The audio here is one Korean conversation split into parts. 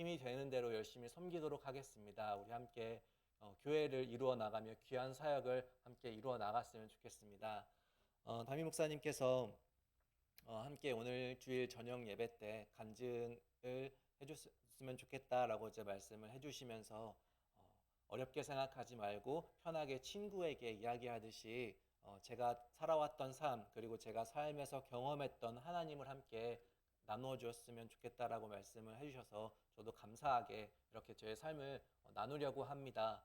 힘이 되는 대로 열심히 섬기도록 하겠습니다. 우리 함께 교회를 이루어 나가며 귀한 사역을 함께 이루어 나갔으면 좋겠습니다. 담임 목사님께서 함께 오늘 주일 저녁 예배 때 간증을 해줬으면 좋겠다라고 이제 말씀을 해주시면서 어렵게 생각하지 말고 편하게 친구에게 이야기하듯이 제가 살아왔던 삶 그리고 제가 삶에서 경험했던 하나님을 함께 나누어 주었으면 좋겠다라고 말씀을 해주셔서 저도 감사하게 이렇게 제 삶을 나누려고 합니다.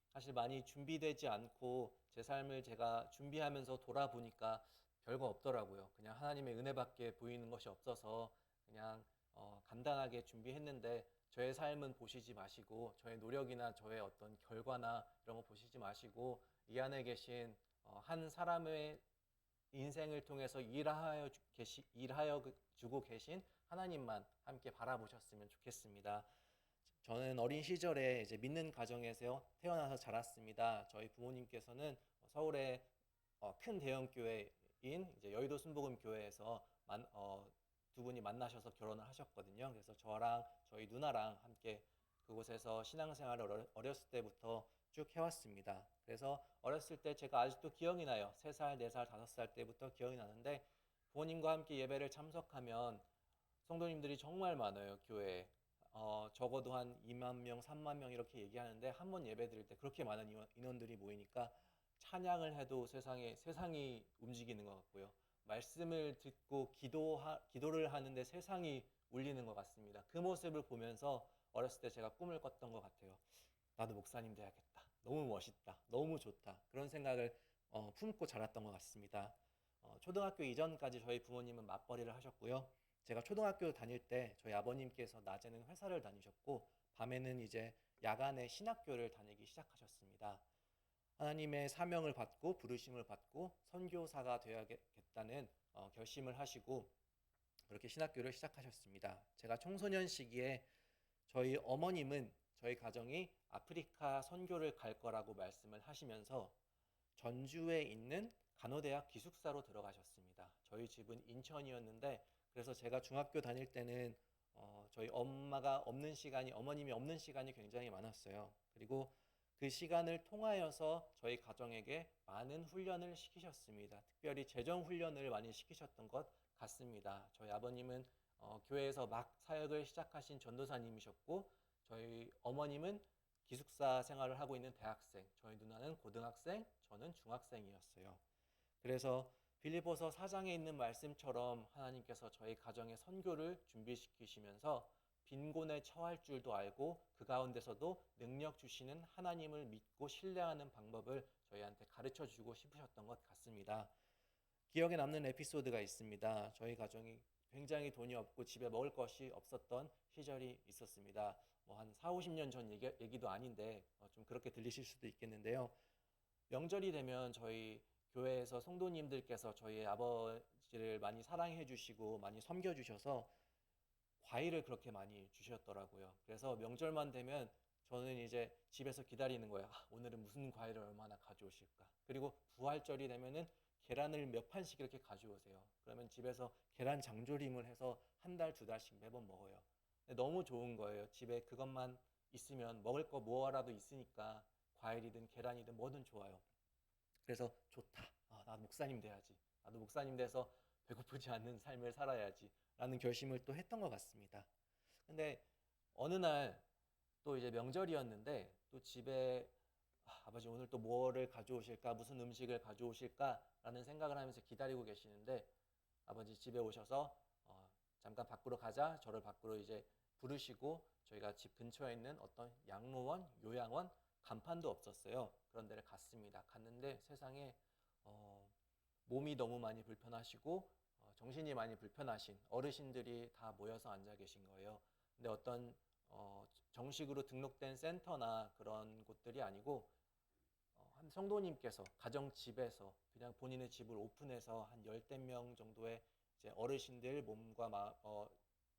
사실 많이 준비되지 않고 제 삶을 제가 준비하면서 돌아보니까 별거 없더라고요. 그냥 하나님의 은혜밖에 보이는 것이 없어서 그냥 간단하게 준비했는데 저의 삶은 보시지 마시고 저의 노력이나 저의 어떤 결과나 이런 거 보시지 마시고 이 안에 계신 한 사람의 인생을 통해서 일하여 주고 계신 하나님만 함께 바라보셨으면 좋겠습니다. 저는 어린 시절에 이제 믿는 가정에서 태어나서 자랐습니다. 저희 부모님께서는 서울의 큰 대형 교회인 이제 여의도 순복음 교회에서 두 분이 만나셔서 결혼을 하셨거든요. 그래서 저랑 저희 누나랑 함께 그곳에서 신앙생활을 어렸을 때부터 쭉 해왔습니다. 그래서 어렸을 때 제가 아직도 기억이 나요. 3살, 4살, 5살 때부터 기억이 나는데 부모님과 함께 예배를 참석하면 성도님들이 정말 많아요, 교회에. 적어도 한 2만 명, 3만 명 이렇게 얘기하는데 한 번 예배 드릴 때 그렇게 많은 인원들이 모이니까 찬양을 해도 세상이 움직이는 것 같고요. 말씀을 듣고 기도를 하는데 세상이 울리는 것 같습니다. 그 모습을 보면서 어렸을 때 제가 꿈을 꿨던 것 같아요. 나도 목사님 돼야겠다. 너무 멋있다. 너무 좋다. 그런 생각을 품고 자랐던 것 같습니다. 초등학교 이전까지 저희 부모님은 맞벌이를 하셨고요. 제가 초등학교 다닐 때 저희 아버님께서 낮에는 회사를 다니셨고 밤에는 이제 야간에 신학교를 다니기 시작하셨습니다. 하나님의 사명을 받고 부르심을 받고 선교사가 되어야겠다는 결심을 하시고 그렇게 신학교를 시작하셨습니다. 제가 청소년 시기에 저희 어머님은 저희 가정이 아프리카 선교를 갈 거라고 말씀을 하시면서 전주에 있는 간호대학 기숙사로 들어가셨습니다. 저희 집은 인천이었는데 그래서 제가 중학교 다닐 때는 저희 어머님이 없는 시간이 굉장히 많았어요. 그리고 그 시간을 통하여서 저희 가정에게 많은 훈련을 시키셨습니다. 특별히 재정 훈련을 많이 시키셨던 것 같습니다. 저희 아버님은 교회에서 막 사역을 시작하신 전도사님이셨고 저희 어머님은 기숙사 생활을 하고 있는 대학생, 저희 누나는 고등학생, 저는 중학생이었어요. 그래서 빌립보서 4장에 있는 말씀처럼 하나님께서 저희 가정의 선교를 준비시키시면서 빈곤에 처할 줄도 알고 그 가운데서도 능력 주시는 하나님을 믿고 신뢰하는 방법을 저희한테 가르쳐 주고 싶으셨던 것 같습니다. 기억에 남는 에피소드가 있습니다. 저희 가정이 굉장히 돈이 없고 집에 먹을 것이 없었던 시절이 있었습니다. 뭐 한 4, 50년 전 얘기도 아닌데 좀 그렇게 들리실 수도 있겠는데요. 명절이 되면 저희 교회에서 성도님들께서 저희 아버지를 많이 사랑해 주시고 많이 섬겨 주셔서 과일을 그렇게 많이 주셨더라고요. 그래서 명절만 되면 저는 이제 집에서 기다리는 거예요. 오늘은 무슨 과일을 얼마나 가져오실까. 그리고 부활절이 되면은 계란을 몇 판씩 이렇게 가져오세요. 그러면 집에서 계란 장조림을 해서 한 달, 2달씩 매번 먹어요. 근데 너무 좋은 거예요. 집에 그것만 있으면 먹을 거 뭐라도 있으니까 과일이든 계란이든 뭐든 좋아요. 그래서 좋다. 나도 목사님 돼야지. 나도 목사님 돼서 배고프지 않는 삶을 살아야지. 라는 결심을 또 했던 것 같습니다. 근데 어느 날 또 이제 명절이었는데 또 집에 아버지 오늘 또 뭐를 가져오실까? 무슨 음식을 가져오실까? 라는 생각을 하면서 기다리고 계시는데 아버지 집에 오셔서 잠깐 밖으로 가자. 저를 밖으로 이제 부르시고 저희가 집 근처에 있는 어떤 양로원, 요양원 간판도 없었어요. 그런 데를 갔습니다. 갔는데 세상에 몸이 너무 많이 불편하시고 정신이 많이 불편하신 어르신들이 다 모여서 앉아 계신 거예요. 근데 어떤 정식으로 등록된 센터나 그런 곳들이 아니고 한 성도님께서 가정집에서 그냥 본인의 집을 오픈해서 한 열댓 명 정도의 이제 어르신들 몸과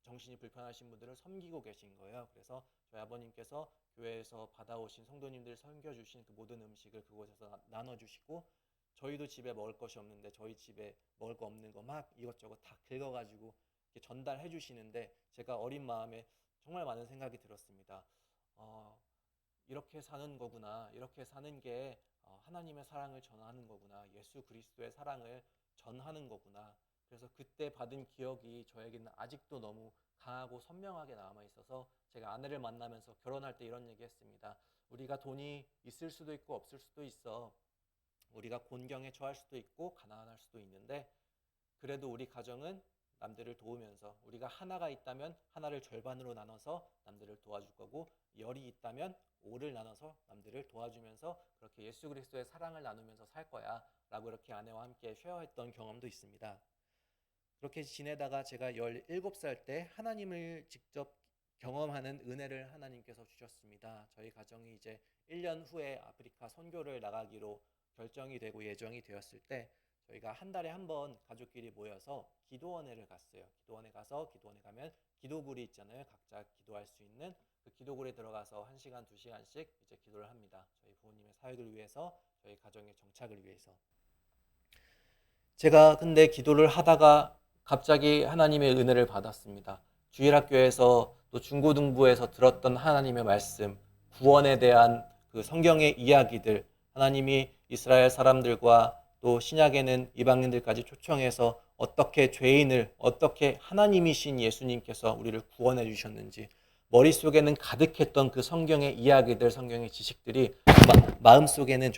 정신이 불편하신 분들을 섬기고 계신 거예요. 그래서 저희 아버님께서 교회에서 받아오신 성도님들 섬겨주신 그 모든 음식을 그곳에서 나눠주시고 저희도 집에 먹을 것이 없는데 저희 집에 먹을 거 없는 거 막 이것저것 다 긁어가지고 이렇게 전달해 주시는데 제가 어린 마음에 정말 많은 생각이 들었습니다. 이렇게 사는 거구나. 이렇게 사는 게 하나님의 사랑을 전하는 거구나. 예수 그리스도의 사랑을 전하는 거구나. 그래서 그때 받은 기억이 저에게는 아직도 너무 강하고 선명하게 남아 있어서 제가 아내를 만나면서 결혼할 때 이런 얘기 했습니다. 우리가 돈이 있을 수도 있고 없을 수도 있어. 우리가 곤경에 처할 수도 있고 가난할 수도 있는데 그래도 우리 가정은 남들을 도우면서 우리가 하나가 있다면 하나를 절반으로 나눠서 남들을 도와줄 거고 열이 있다면 오를 나눠서 남들을 도와주면서 그렇게 예수 그리스도의 사랑을 나누면서 살 거야 라고 이렇게 아내와 함께 쉐어했던 경험도 있습니다. 그렇게 지내다가 제가 17살 때 하나님을 직접 경험하는 은혜를 하나님께서 주셨습니다. 저희 가정이 이제 1년 후에 아프리카 선교를 나가기로 결정이 되고 예정이 되었을 때 저희가 한 달에 한 번 가족끼리 모여서 기도원회를 갔어요. 기도원회 가면 기도굴이 있잖아요. 각자 기도할 수 있는 그 기도굴에 들어가서 1시간, 2시간씩 이제 기도를 합니다. 저희 부모님의 사역을 위해서, 저희 가정의 정착을 위해서. 제가 근데 기도를 하다가 갑자기 하나님의 은혜를 받았습니다. 주일학교에서 또 중고등부에서 들었던 하나님의 말씀, 구원에 대한 그 성경의 이야기들, 하나님이 이스라엘 사람들과 또 신약에는 이방인들까지 초청해서 어떻게 죄인을, 어떻게 하나님이신 예수님께서 우리를 구원해 주셨는지 머릿속에는 가득했던 그 성경의 이야기들, 성경의 지식들이 마음속에는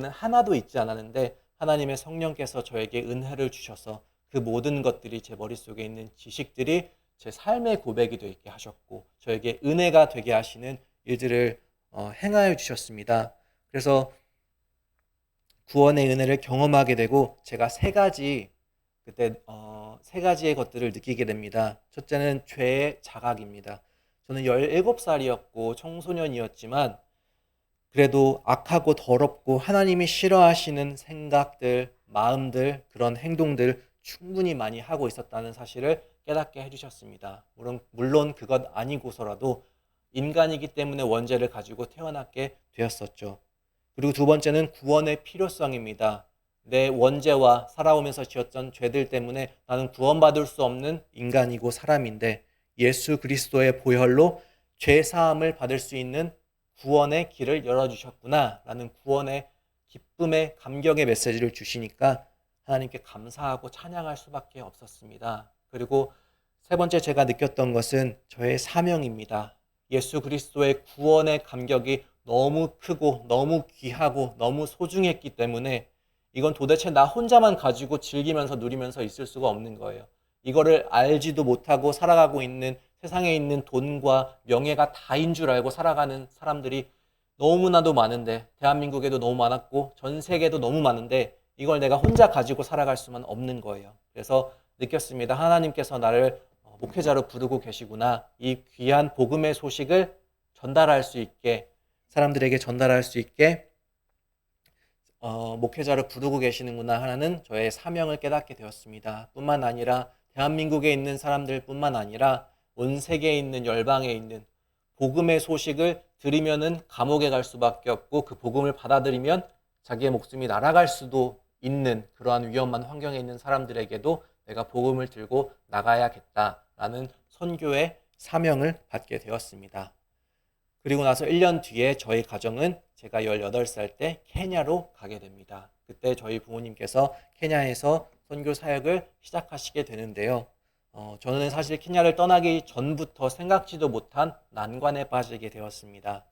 하나도 있지 않았는데 하나님의 성령께서 저에게 은혜를 주셔서 그 모든 것들이 제 머릿속에 있는 지식들이 제 삶의 고백이 되게 하셨고 저에게 은혜가 되게 하시는 일들을 행하여 주셨습니다. 그래서 구원의 은혜를 경험하게 되고 제가 세 가지의 것들을 느끼게 됩니다. 첫째는 죄의 자각입니다. 저는 17살이었고 청소년이었지만 그래도 악하고 더럽고 하나님이 싫어하시는 생각들, 마음들, 그런 행동들 충분히 많이 하고 있었다는 사실을 깨닫게 해주셨습니다. 물론 그것 아니고서라도 인간이기 때문에 원죄를 가지고 태어나게 되었었죠. 그리고 두 번째는 구원의 필요성입니다. 내 원죄와 살아오면서 지었던 죄들 때문에 나는 구원받을 수 없는 인간이고 사람인데 예수 그리스도의 보혈로 죄 사함을 받을 수 있는 구원의 길을 열어주셨구나 라는 구원의 기쁨의 감격의 메시지를 주시니까 하나님께 감사하고 찬양할 수밖에 없었습니다. 그리고 세 번째 제가 느꼈던 것은 저의 사명입니다. 예수 그리스도의 구원의 감격이 너무 크고 너무 귀하고 너무 소중했기 때문에 이건 도대체 나 혼자만 가지고 즐기면서 누리면서 있을 수가 없는 거예요. 이거를 알지도 못하고 살아가고 있는 세상에 있는 돈과 명예가 다인 줄 알고 살아가는 사람들이 너무나도 많은데 대한민국에도 너무 많았고 전 세계도 너무 많은데 이걸 내가 혼자 가지고 살아갈 수만 없는 거예요. 그래서 느꼈습니다. 하나님께서 나를 목회자로 부르고 계시구나. 이 귀한 복음의 소식을 전달할 수 있게 사람들에게 전달할 수 있게 목회자로 부르고 계시는구나 하는 저의 사명을 깨닫게 되었습니다. 뿐만 아니라 대한민국에 있는 사람들 뿐만 아니라 온 세계에 있는 열방에 있는 복음의 소식을 들으면은 감옥에 갈 수밖에 없고 그 복음을 받아들이면 자기의 목숨이 날아갈 수도 있는 그러한 위험한 환경에 있는 사람들에게도 내가 복음을 들고 나가야겠다라는 선교의 사명을 받게 되었습니다. 그리고 나서 1년 뒤에 저희 가정은 제가 18살 때 케냐로 가게 됩니다. 그때 저희 부모님께서 케냐에서 선교 사역을 시작하시게 되는데요. 저는 사실 케냐를 떠나기 전부터 생각지도 못한 난관에 빠지게 되었습니다.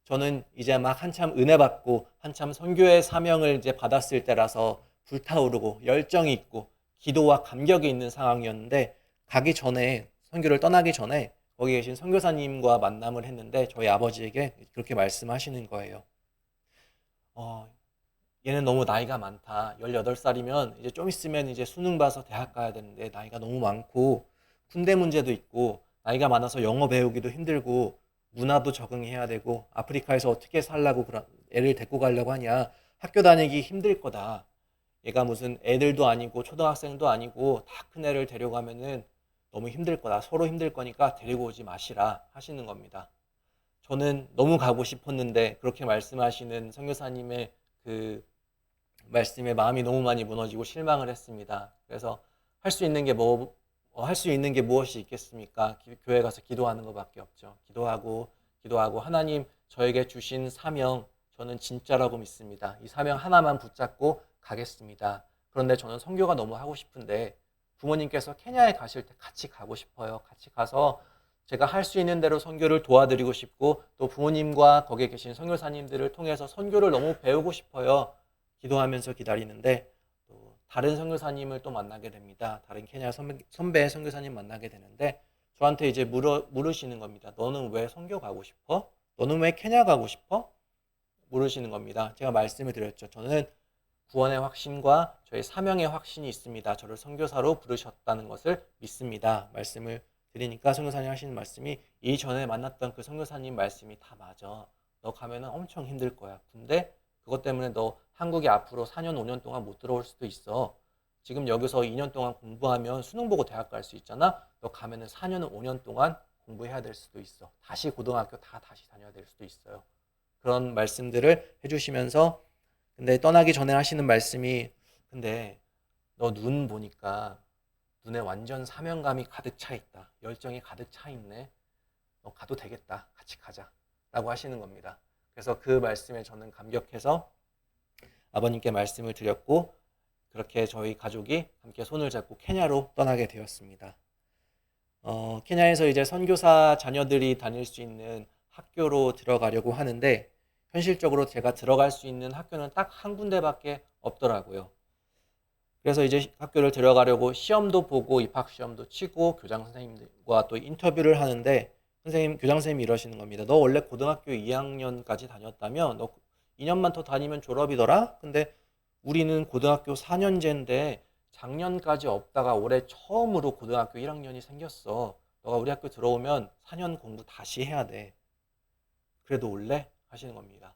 저는 이제 막 한참 은혜 받고 한참 선교의 사명을 이제 받았을 때라서 불타오르고 열정이 있고 기도와 감격이 있는 상황이었는데 선교를 떠나기 전에 거기 계신 선교사님과 만남을 했는데 저희 아버지에게 그렇게 말씀하시는 거예요. 얘는 너무 나이가 많다. 18살이면 이제 좀 있으면 이제 수능 봐서 대학 가야 되는데 나이가 너무 많고 군대 문제도 있고 나이가 많아서 영어 배우기도 힘들고 문화도 적응해야 되고 아프리카에서 어떻게 살라고 애를 데리고 가려고 하냐. 학교 다니기 힘들 거다. 얘가 무슨 애들도 아니고 초등학생도 아니고 다 큰 애를 데려가면은 너무 힘들 거다. 서로 힘들 거니까 데리고 오지 마시라 하시는 겁니다. 저는 너무 가고 싶었는데 그렇게 말씀하시는 선교사님의 그 말씀에 마음이 너무 많이 무너지고 실망을 했습니다. 그래서 할 수 있는 게 할 수 있는 게 무엇이 있겠습니까? 교회 가서 기도하는 것밖에 없죠. 기도하고 하나님 저에게 주신 사명 저는 진짜라고 믿습니다. 이 사명 하나만 붙잡고 가겠습니다. 그런데 저는 선교가 너무 하고 싶은데 부모님께서 케냐에 가실 때 같이 가고 싶어요. 같이 가서 제가 할 수 있는 대로 선교를 도와드리고 싶고 또 부모님과 거기에 계신 선교사님들을 통해서 선교를 너무 배우고 싶어요. 기도하면서 기다리는데 또 다른 선교사님을 또 만나게 됩니다. 다른 케냐 선배 선교사님 만나게 되는데 저한테 이제 물으시는 겁니다. 너는 왜 선교 가고 싶어? 너는 왜 케냐 가고 싶어? 물으시는 겁니다. 제가 말씀을 드렸죠. 저는 구원의 확신과 저의 사명의 확신이 있습니다. 저를 선교사로 부르셨다는 것을 믿습니다. 말씀을 드리니까 선교사님 하시는 말씀이 이전에 만났던 그 선교사님 말씀이 다 맞아. 너 가면은 엄청 힘들 거야. 근데 그것 때문에 너 한국에 앞으로 4년, 5년 동안 못 들어올 수도 있어. 지금 여기서 2년 동안 공부하면 수능 보고 대학 갈 수 있잖아. 너 가면은 4년, 5년 동안 공부해야 될 수도 있어. 다시 고등학교 다시 다녀야 될 수도 있어요. 그런 말씀들을 해주시면서 근데 떠나기 전에 하시는 말씀이 근데 너 눈 보니까 눈에 완전 사명감이 가득 차 있다. 열정이 가득 차 있네. 너 가도 되겠다. 같이 가자. 라고 하시는 겁니다. 그래서 그 말씀에 저는 감격해서 아버님께 말씀을 드렸고 그렇게 저희 가족이 함께 손을 잡고 케냐로 떠나게 되었습니다. 케냐에서 이제 선교사 자녀들이 다닐 수 있는 학교로 들어가려고 하는데 현실적으로 제가 들어갈 수 있는 학교는 딱 한 군데밖에 없더라고요. 그래서 이제 학교를 들어가려고 시험도 보고 입학 시험도 치고 교장 선생님과 또 인터뷰를 하는데 교장 선생님이 이러시는 겁니다. 너 원래 고등학교 2학년까지 다녔다면 너 2년만 더 다니면 졸업이더라? 근데 우리는 고등학교 4년제인데 작년까지 없다가 올해 처음으로 고등학교 1학년이 생겼어. 너가 우리 학교 들어오면 4년 공부 다시 해야 돼. 그래도 올래? 하시는 겁니다.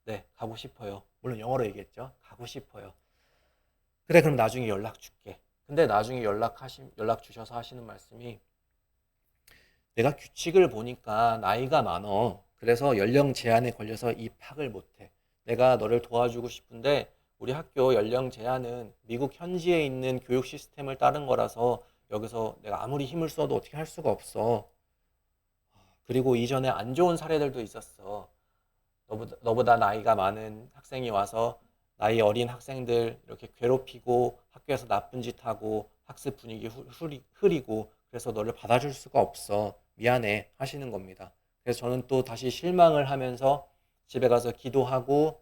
네, 가고 싶어요. 물론 영어로 얘기했죠. 가고 싶어요. 그래, 그럼 나중에 연락 줄게. 근데 나중에 연락 주셔서 하시는 말씀이 내가 규칙을 보니까 나이가 많어. 그래서 연령 제한에 걸려서 입학을 못해. 내가 너를 도와주고 싶은데 우리 학교 연령 제한은 미국 현지에 있는 교육 시스템을 따른 거라서 여기서 내가 아무리 힘을 써도 어떻게 할 수가 없어. 그리고 이전에 안 좋은 사례들도 있었어. 너보다 나이가 많은 학생이 와서 나이 어린 학생들 이렇게 괴롭히고 학교에서 나쁜 짓 하고 학습 분위기 흐리고 그래서 너를 받아줄 수가 없어. 미안해 하시는 겁니다. 그래서 저는 또 다시 실망을 하면서 집에 가서 기도하고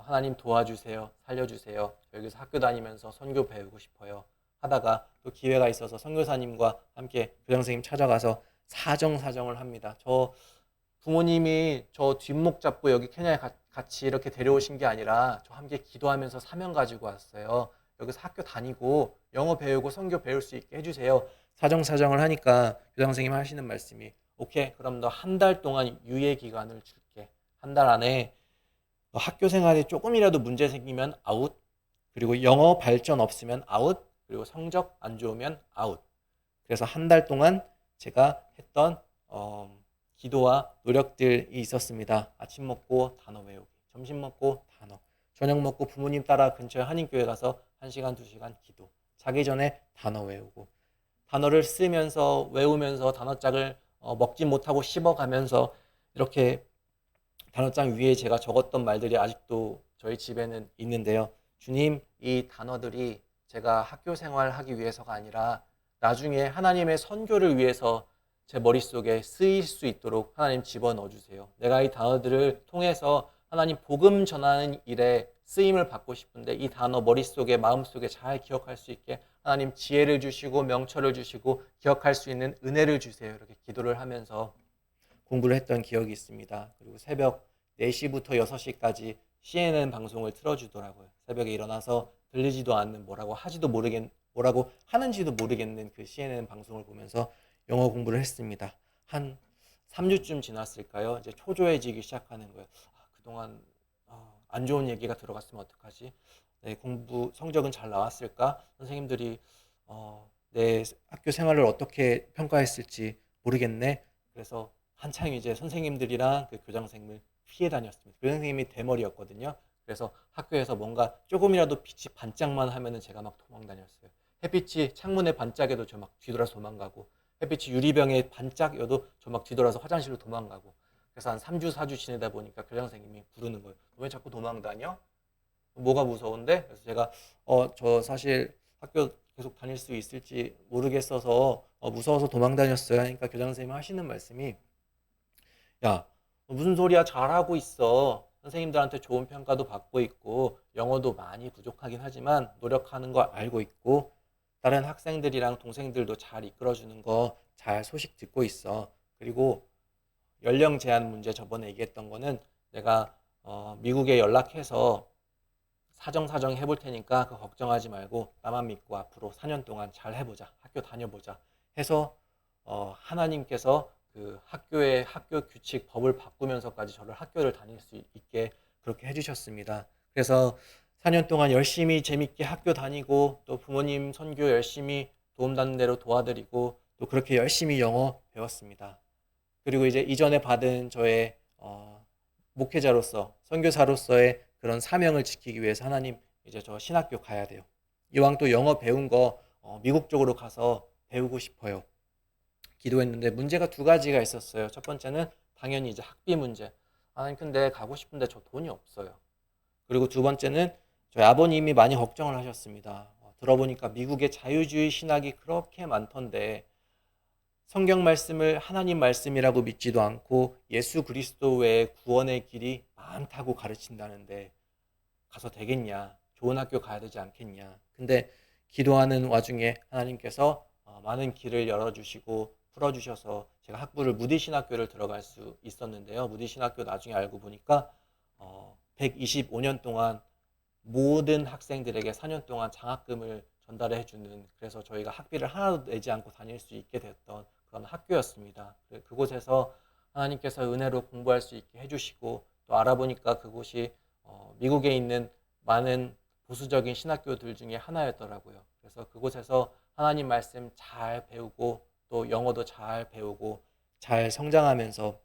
하나님 도와주세요. 살려주세요. 여기서 학교 다니면서 선교 배우고 싶어요. 하다가 또 기회가 있어서 선교사님과 함께 교장 선생님 찾아가서 사정을 합니다. 저 부모님이 저 뒷목 잡고 여기 케냐에 같이 이렇게 데려오신 게 아니라 저 함께 기도하면서 사명 가지고 왔어요. 여기서 학교 다니고 영어 배우고 선교 배울 수 있게 해주세요. 사정을 하니까 교장 선생님 하시는 말씀이 오케이 그럼 너 한 달 동안 유예 기간을 줄게. 한 달 안에 너 학교 생활에 조금이라도 문제 생기면 아웃. 그리고 영어 발전 없으면 아웃. 그리고 성적 안 좋으면 아웃. 그래서 한 달 동안 제가 했던 기도와 노력들이 있었습니다. 아침 먹고 단어 외우기, 점심 먹고 단어, 저녁 먹고 부모님 따라 근처에 한인교회 가서 1시간, 2시간 기도, 자기 전에 단어 외우고 단어를 쓰면서 외우면서 단어장을 먹지 못하고 씹어가면서 이렇게 단어장 위에 제가 적었던 말들이 아직도 저희 집에는 있는데요. 주님, 이 단어들이 제가 학교 생활하기 위해서가 아니라 나중에 하나님의 선교를 위해서 제 머릿속에 쓰일 수 있도록 하나님 집어넣어 주세요. 내가 이 단어들을 통해서 하나님 복음 전하는 일에 쓰임을 받고 싶은데 이 단어 머릿속에 마음속에 잘 기억할 수 있게 하나님 지혜를 주시고 명철을 주시고 기억할 수 있는 은혜를 주세요. 이렇게 기도를 하면서 공부를 했던 기억이 있습니다. 그리고 새벽 4시부터 6시까지 CNN 방송을 틀어주더라고요. 새벽에 일어나서 들리지도 않는 뭐라고 하는지도 모르겠는 그 CNN 방송을 보면서 영어 공부를 했습니다. 한 3주쯤 지났을까요? 이제 초조해지기 시작하는 거예요. 그동안 안 좋은 얘기가 들어갔으면 어떡하지? 내 공부 성적은 잘 나왔을까? 선생님들이 내 학교 생활을 어떻게 평가했을지 모르겠네. 그래서 한창 이제 선생님들이랑 그 교장 선생님을 피해 다녔습니다. 교장 선생님이 대머리였거든요. 그래서 학교에서 뭔가 조금이라도 빛이 반짝만 하면은 제가 막 도망 다녔어요. 햇빛이 창문에 반짝여도 저 막 뒤돌아서 도망가고, 햇빛이 유리병에 반짝여도 저 막 뒤돌아서 화장실로 도망가고. 그래서 한 3주, 4주 지내다 보니까 교장 선생님이 부르는 거예요. 왜 자꾸 도망다녀? 뭐가 무서운데? 그래서 제가 저 사실 학교 계속 다닐 수 있을지 모르겠어서 무서워서 도망 다녔어요. 하니까 교장 선생님이 하시는 말씀이, 야, 너 무슨 소리야? 잘하고 있어. 선생님들한테 좋은 평가도 받고 있고 영어도 많이 부족하긴 하지만 노력하는 거 알고 있고 다른 학생들이랑 동생들도 잘 이끌어주는 거 잘 소식 듣고 있어. 그리고 연령 제한 문제 저번에 얘기했던 거는 내가 미국에 연락해서 사정 해볼 테니까 그거 걱정하지 말고 나만 믿고 앞으로 4년 동안 잘 해보자. 학교 다녀보자. 해서 하나님께서 그 학교의 학교 규칙 법을 바꾸면서까지 저를 학교를 다닐 수 있게 그렇게 해주셨습니다. 그래서 4년 동안 열심히 재밌게 학교 다니고 또 부모님 선교 열심히 도움받는 대로 도와드리고 또 그렇게 열심히 영어 배웠습니다. 그리고 이제 이전에 받은 저의 목회자로서 선교사로서의 그런 사명을 지키기 위해서 하나님 이제 저 신학교 가야 돼요. 이왕 또 영어 배운 거 미국 쪽으로 가서 배우고 싶어요. 기도했는데 문제가 두 가지가 있었어요. 첫 번째는 당연히 이제 학비 문제. 아니 근데 가고 싶은데 저 돈이 없어요. 그리고 두 번째는 저희 아버님이 많이 걱정을 하셨습니다. 들어보니까 미국의 자유주의 신학이 그렇게 많던데 성경 말씀을 하나님 말씀이라고 믿지도 않고 예수 그리스도 외에 구원의 길이 많다고 가르친다는데 가서 되겠냐? 좋은 학교 가야 되지 않겠냐? 근데 기도하는 와중에 하나님께서 많은 길을 열어주시고 풀어주셔서 제가 학부를 무디신학교를 들어갈 수 있었는데요. 무디신학교 나중에 알고 보니까 125년 동안 모든 학생들에게 4년 동안 장학금을 전달해 주는, 그래서 저희가 학비를 하나도 내지 않고 다닐 수 있게 됐던 그런 학교였습니다. 그곳에서 하나님께서 은혜로 공부할 수 있게 해주시고 또 알아보니까 그곳이 미국에 있는 많은 보수적인 신학교들 중에 하나였더라고요. 그래서 그곳에서 하나님 말씀 잘 배우고 또 영어도 잘 배우고 잘 성장하면서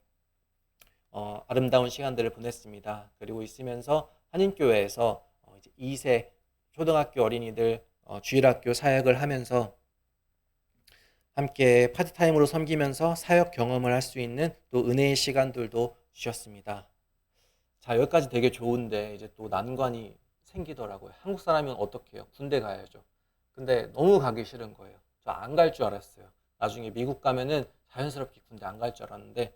아름다운 시간들을 보냈습니다. 그리고 있으면서 한인교회에서 이제 2세 초등학교 어린이들 주일학교 사역을 하면서 함께 파트타임으로 섬기면서 사역 경험을 할 수 있는 또 은혜의 시간들도 주셨습니다. 자, 여기까지 되게 좋은데 이제 또 난관이 생기더라고요. 한국 사람이면 어떻게 해요? 군대 가야죠. 근데 너무 가기 싫은 거예요. 저 안 갈 줄 알았어요. 나중에 미국 가면은 자연스럽게 군대 안 갈 줄 알았는데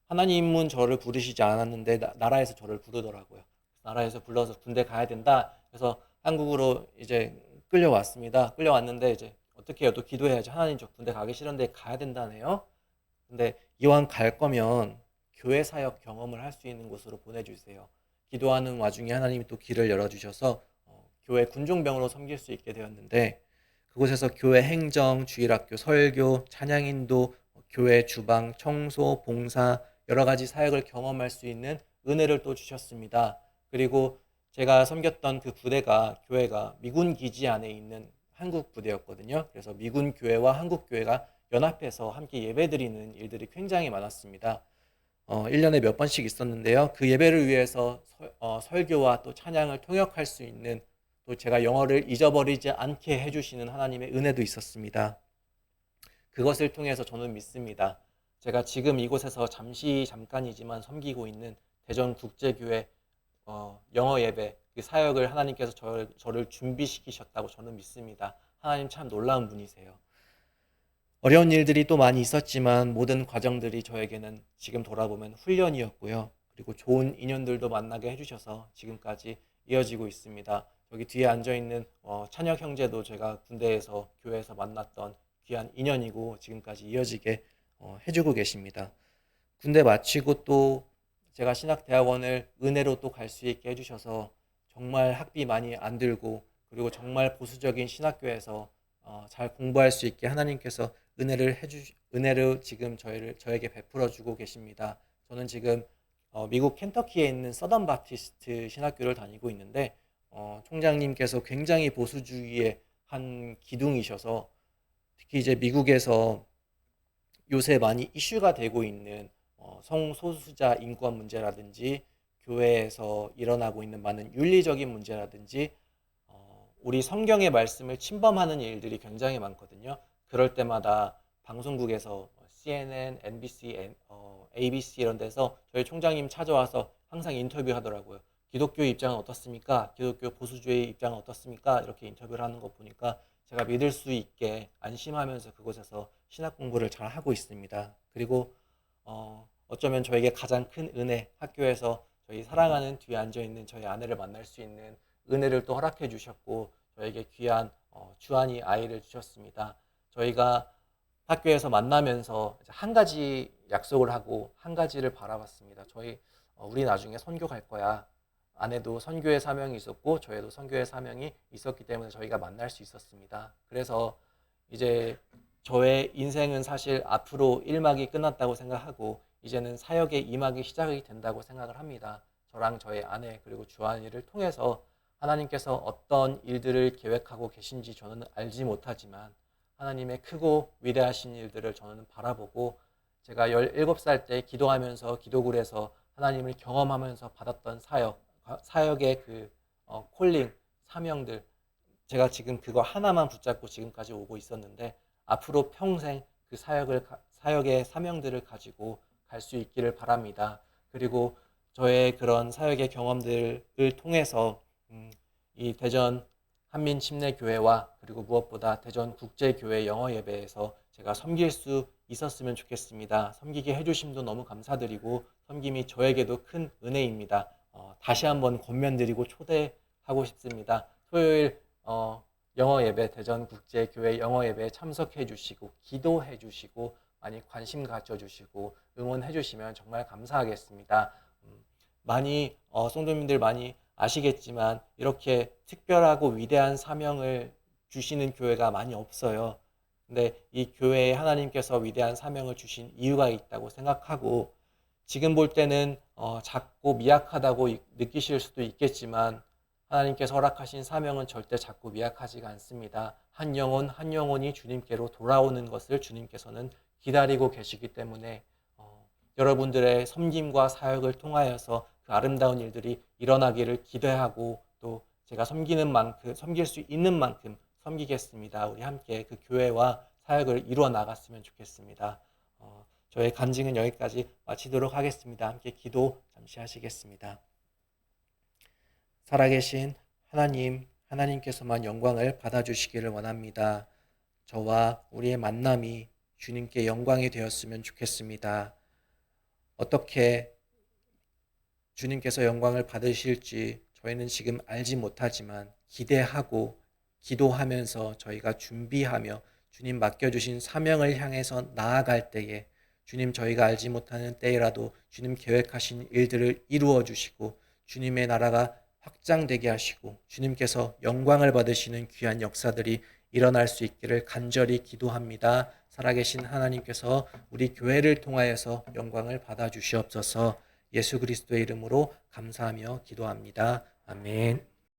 하나님은 저를 부르시지 않았는데 나라에서 저를 부르더라고요. 나라에서 불러서 군대 가야 된다. 그래서 한국으로 이제 끌려왔습니다. 끌려왔는데 이제 어떻게 해요? 또 기도해야지. 하나님 저 군대 가기 싫은데 가야 된다네요. 근데 이왕 갈 거면 교회 사역 경험을 할 수 있는 곳으로 보내주세요. 기도하는 와중에 하나님이 또 길을 열어주셔서 교회 군종병으로 섬길 수 있게 되었는데 그곳에서 교회 행정, 주일학교, 설교, 찬양인도, 교회 주방, 청소, 봉사 여러 가지 사역을 경험할 수 있는 은혜를 또 주셨습니다. 그리고 제가 섬겼던 그 부대가 교회가 미군 기지 안에 있는 한국 부대였거든요. 그래서 미군 교회와 한국 교회가 연합해서 함께 예배드리는 일들이 굉장히 많았습니다. 1년에 몇 번씩 있었는데요. 그 예배를 위해서 설교와 또 찬양을 통역할 수 있는 또 제가 영어를 잊어버리지 않게 해주시는 하나님의 은혜도 있었습니다. 그것을 통해서 저는 믿습니다. 제가 지금 이곳에서 잠깐이지만 섬기고 있는 대전국제교회 영어 예배 그 사역을 하나님께서 저를 준비시키셨다고 저는 믿습니다. 하나님 참 놀라운 분이세요. 어려운 일들이 또 많이 있었지만 모든 과정들이 저에게는 지금 돌아보면 훈련이었고요. 그리고 좋은 인연들도 만나게 해주셔서 지금까지 이어지고 있습니다. 여기 뒤에 앉아있는 찬혁 형제도 제가 군대에서 교회에서 만났던 귀한 인연이고 지금까지 이어지게 해주고 계십니다. 군대 마치고 또 제가 신학대학원을 은혜로 또 갈 수 있게 해주셔서 정말 학비 많이 안 들고 그리고 정말 보수적인 신학교에서 잘 공부할 수 있게 하나님께서 은혜를 지금 저에게 베풀어 주고 계십니다. 저는 지금 미국 켄터키에 있는 서던 바티스트 신학교를 다니고 있는데 총장님께서 굉장히 보수주의의 한 기둥이셔서 특히 이제 미국에서 요새 많이 이슈가 되고 있는 성소수자 인권 문제라든지 교회에서 일어나고 있는 많은 윤리적인 문제라든지 우리 성경의 말씀을 침범하는 일들이 굉장히 많거든요. 그럴 때마다 방송국에서 CNN, NBC, ABC 이런 데서 저희 총장님 찾아와서 항상 인터뷰하더라고요. 기독교 입장은 어떻습니까? 기독교 보수주의 입장은 어떻습니까? 이렇게 인터뷰를 하는 거 보니까 제가 믿을 수 있게 안심하면서 그곳에서 신학 공부를 잘 하고 있습니다. 그리고 어쩌면 저에게 가장 큰 은혜, 학교에서 저희 사랑하는 뒤에 앉아 있는 저희 아내를 만날 수 있는 은혜를 또 허락해 주셨고 저에게 귀한 주한이 아이를 주셨습니다. 저희가 학교에서 만나면서 한 가지 약속을 하고 한 가지를 바라봤습니다. 우리 나중에 선교 갈 거야. 아내도 선교의 사명이 있었고 저에도 선교의 사명이 있었기 때문에 저희가 만날 수 있었습니다. 그래서 이제 저의 인생은 사실 앞으로 1막이 끝났다고 생각하고 이제는 사역의 2막이 시작이 된다고 생각을 합니다. 저랑 저의 아내 그리고 주한이를 통해서 하나님께서 어떤 일들을 계획하고 계신지 저는 알지 못하지만 하나님의 크고 위대하신 일들을 저는 바라보고 제가 17살 때 기도하면서 기도굴에서 하나님을 경험하면서 받았던 사역의 콜링, 사명들 제가 지금 그거 하나만 붙잡고 지금까지 오고 있었는데 앞으로 평생 그 사역의 사명들을 가지고 갈 수 있기를 바랍니다. 그리고 저의 그런 사역의 경험들을 통해서 이 대전 한민침례교회와 그리고 무엇보다 대전 국제교회 영어예배에서 제가 섬길 수 있었으면 좋겠습니다. 섬기게 해주심도 너무 감사드리고 섬김이 저에게도 큰 은혜입니다. 다시 한번 권면드리고 초대하고 싶습니다. 토요일 영어예배 대전국제교회 영어예배에 참석해 주시고 기도해 주시고 많이 관심 가져주시고 응원해 주시면 정말 감사하겠습니다. 많이 성도님들 많이 아시겠지만 이렇게 특별하고 위대한 사명을 주시는 교회가 많이 없어요. 근데 이 교회에 하나님께서 위대한 사명을 주신 이유가 있다고 생각하고 지금 볼 때는 작고 미약하다고 느끼실 수도 있겠지만 하나님께서 허락하신 사명은 절대 작고 미약하지가 않습니다. 한 영혼 한 영혼이 주님께로 돌아오는 것을 주님께서는 기다리고 계시기 때문에 여러분들의 섬김과 사역을 통하여서 그 아름다운 일들이 일어나기를 기대하고 또 제가 섬기는 만큼 섬길 수 있는 만큼 섬기겠습니다. 우리 함께 그 교회와 사역을 이루어 나갔으면 좋겠습니다. 저의 간증은 여기까지 마치도록 하겠습니다. 함께 기도 잠시 하시겠습니다. 살아계신 하나님께서만 영광을 받아주시기를 원합니다. 저와 우리의 만남이 주님께 영광이 되었으면 좋겠습니다. 어떻게 주님께서 영광을 받으실지 저희는 지금 알지 못하지만 기대하고 기도하면서 저희가 준비하며 주님 맡겨주신 사명을 향해서 나아갈 때에 주님 저희가 알지 못하는 때라도 주님 계획하신 일들을 이루어 주시고 주님의 나라가 확장되게 하시고 주님께서 영광을 받으시는 귀한 역사들이 일어날 수 있기를 간절히 기도합니다. 살아계신 하나님께서 우리 교회를 통하여서 영광을 받아 주시옵소서. 예수 그리스도의 이름으로 감사하며 기도합니다. 아멘.